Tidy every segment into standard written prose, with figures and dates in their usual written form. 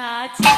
Abdi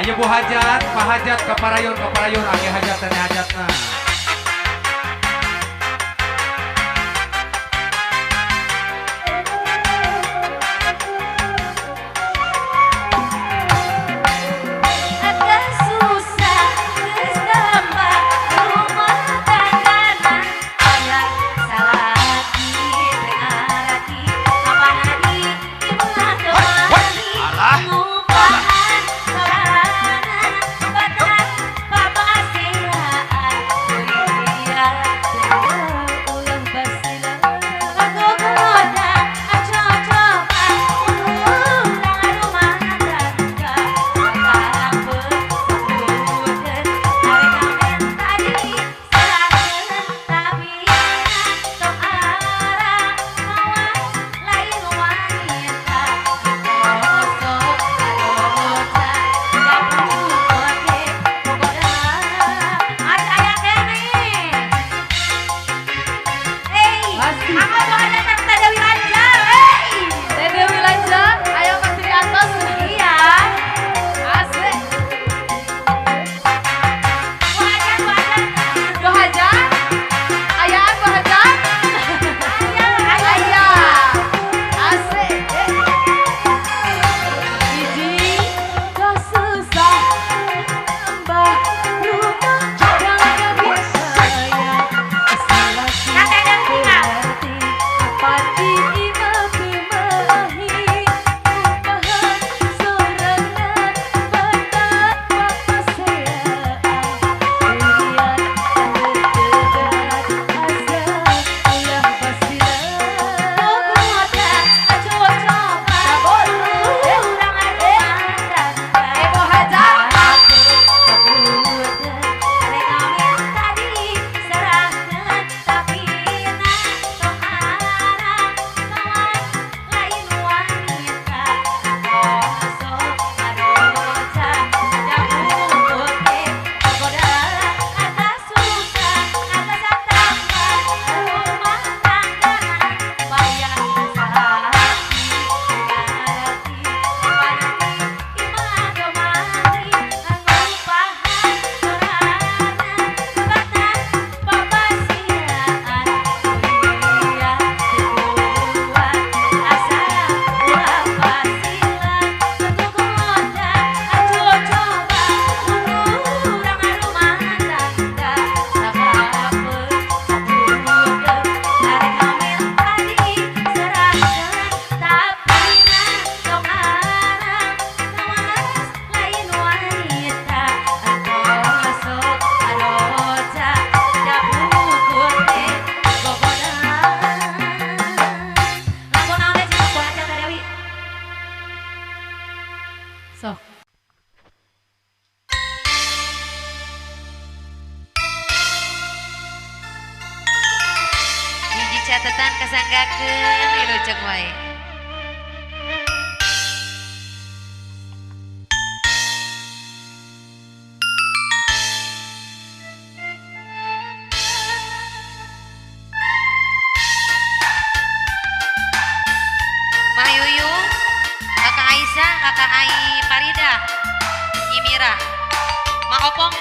Ayo Bu Hajat, Pak Hajat, Kaparayon, age hajat dan hajatna. Catatan kasanggakeun wilujeng wae. Mah Yuyung, Kakak Aisyah, Kakak Ai Farida, Nyimira, Mak Opong,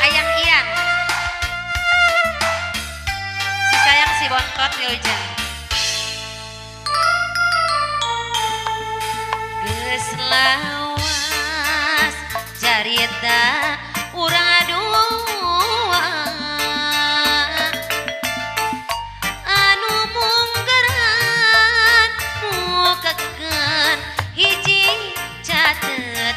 Ayang Ian, sayang si Bontot wilujeng. Geus lawas carita urang adua anu munggeran mukakeun hiji catetan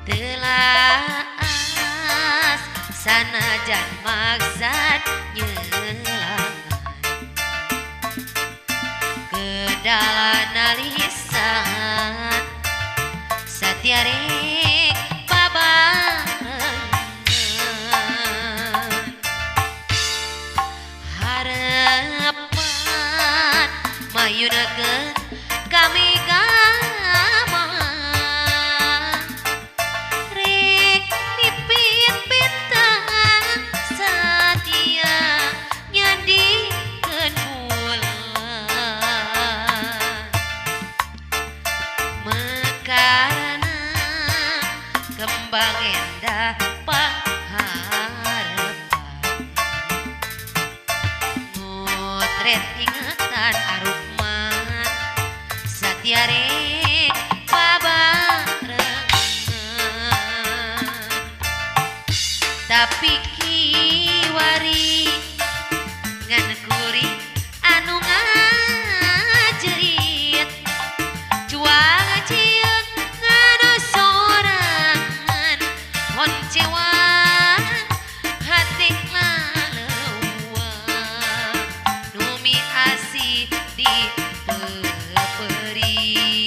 telaas sanajan maksad nyelang kedalan alisan satiarek babangan harapan mayunakeun kami gama rek pipit bintang satia nyandikeun bulan kiwari ngan kuri anu ngajerit juang cieun ngana sorangan hon cewan hati laleuwa numi asih di peperi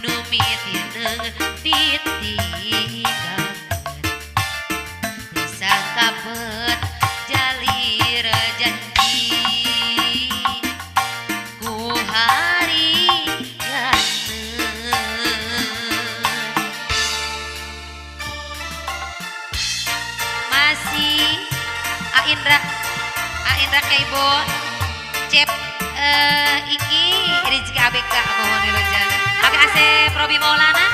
numi tineng ditinggal disangkapet jalir janji ku hari masih Aindra Kaibo cep iki Rizky ABK mohon dibaca Abi Asep Robi Maulana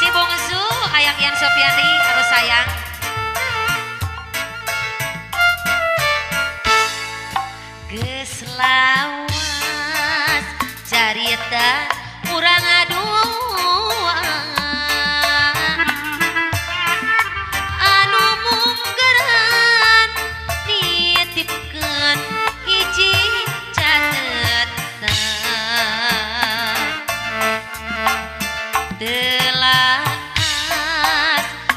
si bungsu ayang Ian Sofiani harus sayang geus lawas carita urang aduan anu munggeran nitipkeun hiji catetan delas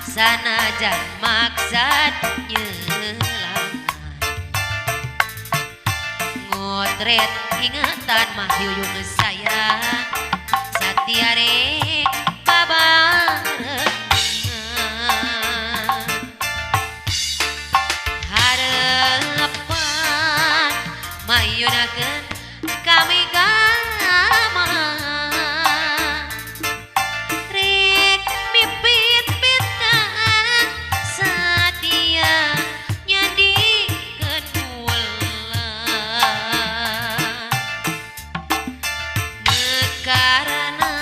sanajan maksad nyelang ngotret ingatan mah yuyung sayang satiare babarengan harapan mayunakeun kami gama rek mipit bintang satia nyadikeun bulan mekarana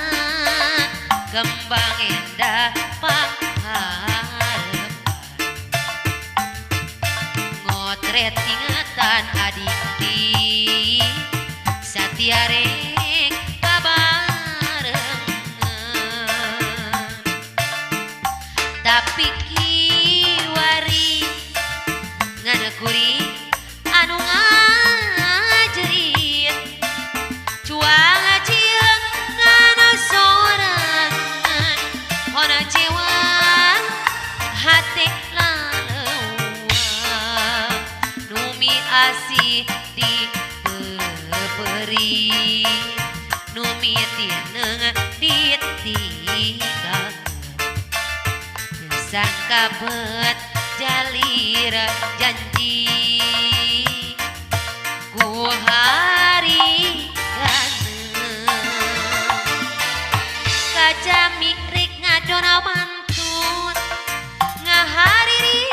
kembang endah pangharepan ngotret ingatan adik di satiare babarengan tapi kiwari ngadekuri anu ngajerit cuang cieun ngana sorangan hona cewang hati laleuwa numi asih di peperi numi tineng ditinggal sangkabet jalir janji ku hari kaca mikrik ngadona mantun ngahariri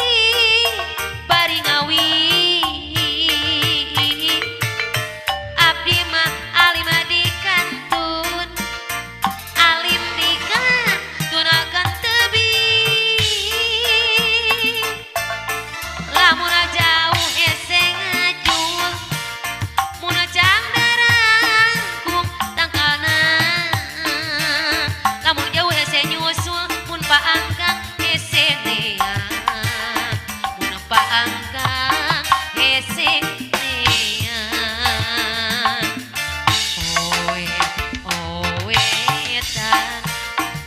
bari ngawi abdi mah alim di kantun alim di kantun akan tebing lamun jauh hese ngajul mun cang darangkum tangkalna lamun jauh hese nyusul mun paangkang hese neang mun paangkang hese neang oe tan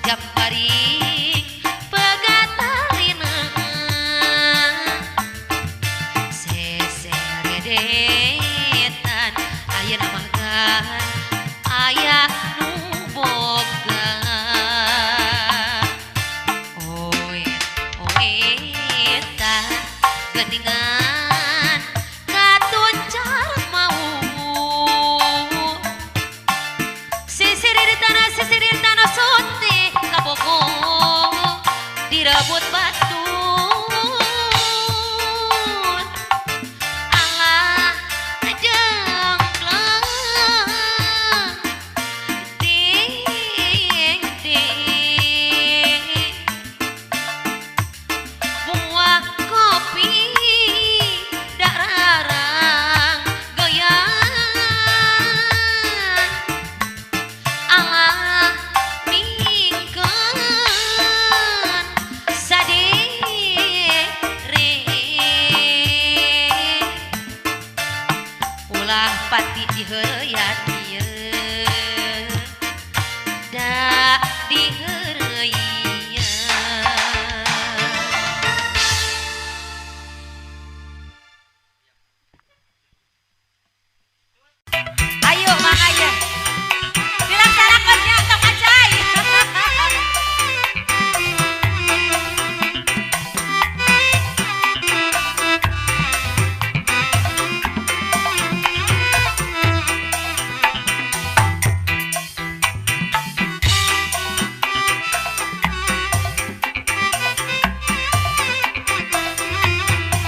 jam paring pegatalina seseredetan ayeuna magan aya nu boga oe tan geuningan katuncar mau sisirir tanah sote kabogo direbut batun alah jengklang ding ding buah kopi pati diheureuyat ieu da diheureuyat. Ayo mangga ye dilaksanakeun nya tong acai.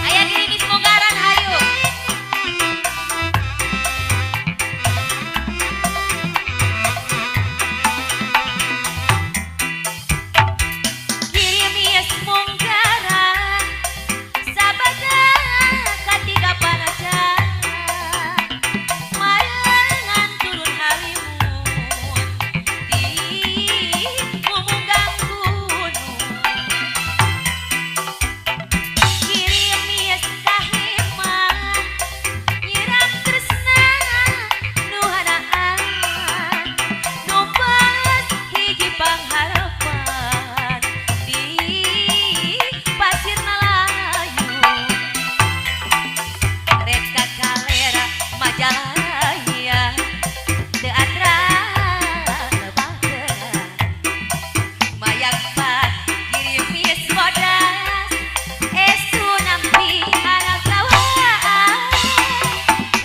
Aya gerimis munggaran hayu. Girimis munggaran sabada katiga paraja marengan turun halimun di mumunggang gunung. Girimis kahiman nyiram tresna nu hanaan nu baes hiji pangharapan di pasir Malayu. Rek ka kalera Majalaya teu atra lebaheula mayak pat girimis bodas esu nampi anak sawaan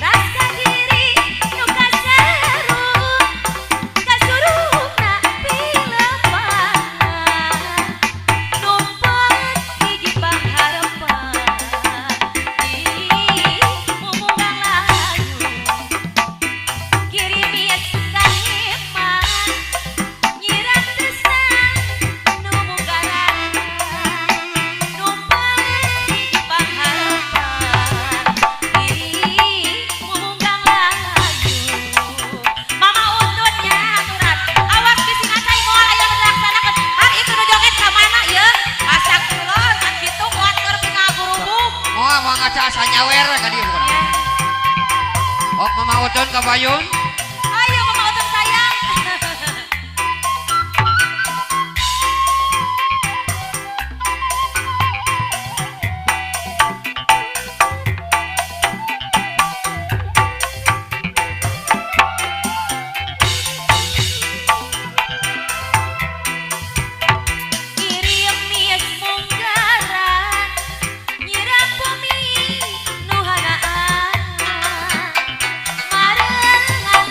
rasa diri nu kasaru kasuruna pilepangan numpas hiji pangharapan di mumunggang layu. Girimis kahiman nyiram tresna nu munggaran numpas hiji pangharapan di mumunggang layu. Mama untutnya aturan awas bisi ngacai moal aya nu dilaksanakeun hari itu nu joget ka mana ieu asak tulur kan kitu kuat keur pingagurubuk. Oh, mau ngaca asa nyawer ka dieu bukan. Oh, Mama Utun ka Bayun. Ayo mama untut sayang. Girimis munggaran nyiram bumi nu hanaan marengan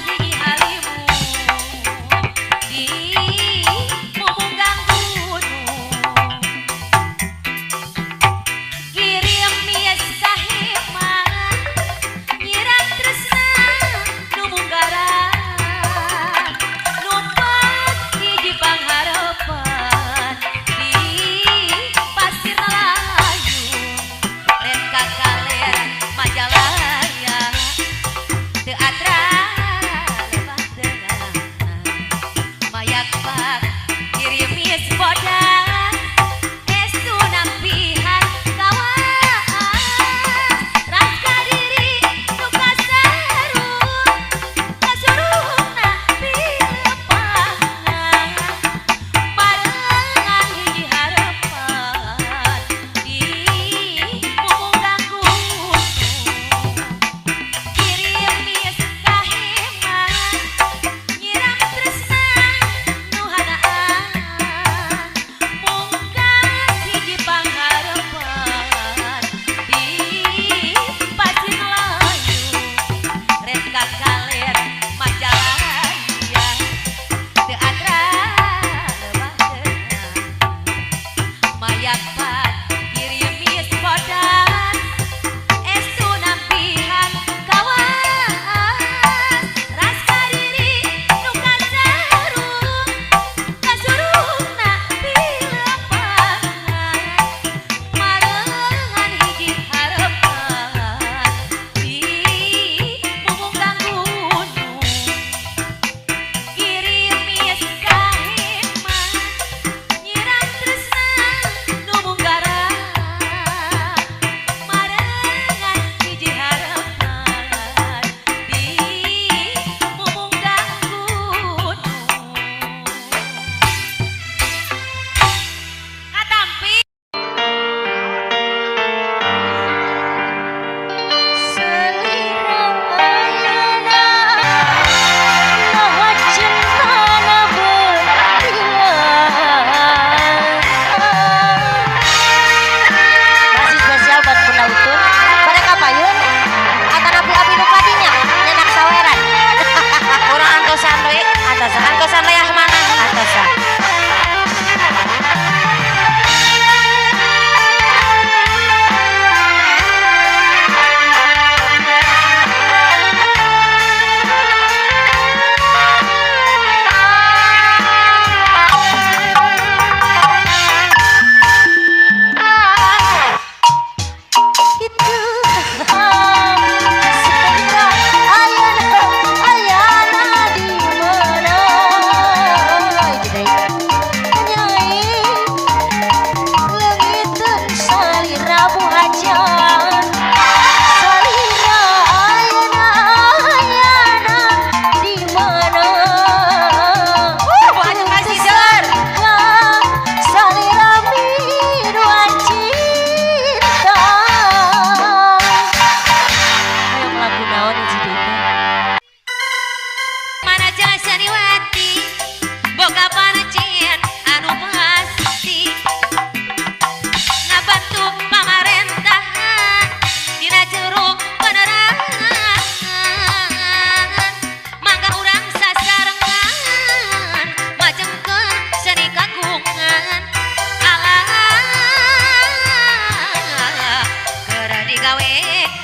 gawe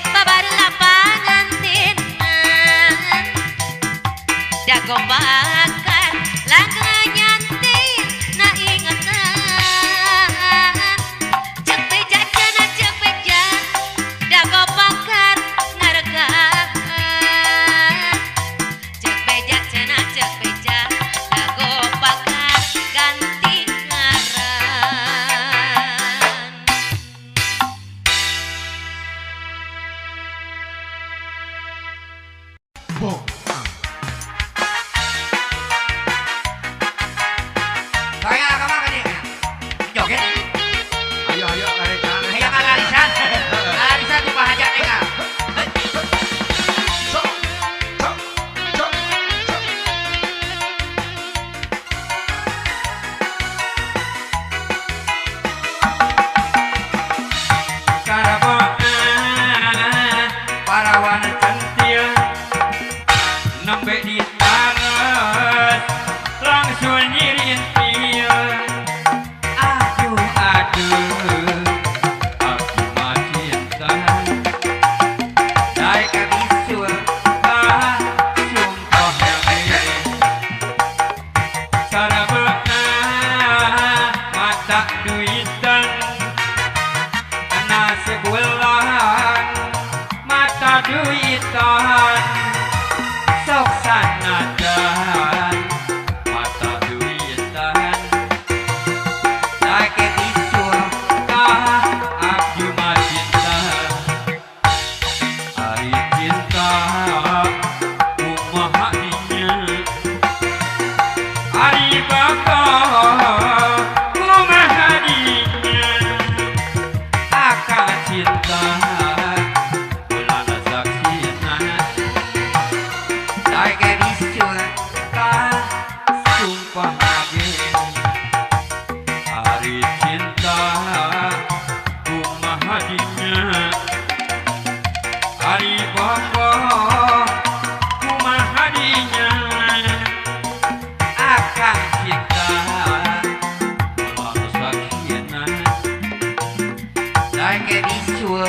babareula pangantinan dago bakar langgeng nyantin na ingatan cek beja cenah cek beja dago bakar ngaregaan cek beja cenah cek beja dago bakar ganti ngaran. Boom. Saya kamar kan ya? Joget. Ayo larisan. Hayang ngalisan. Ngalisan di pahajat nih kak. Sok, sok, sok, sok. Karabongan parawan centil nembe di taras langsung nyirintil. Aduh aku mah cinta dai kabisul sumpah hewe sarabeunan mata duitan nasib ulang mata duitan sok sanajan mata duitan dake bisul kah abdi mah cinta ari cinta kumaha dinya ari baka kumaha dinya akan cinta ulah saksina dake bisul kah sumpah agen ari cinta kumaha dinya ari baka kumaha dinya akan cinta ulah saksina dake bisul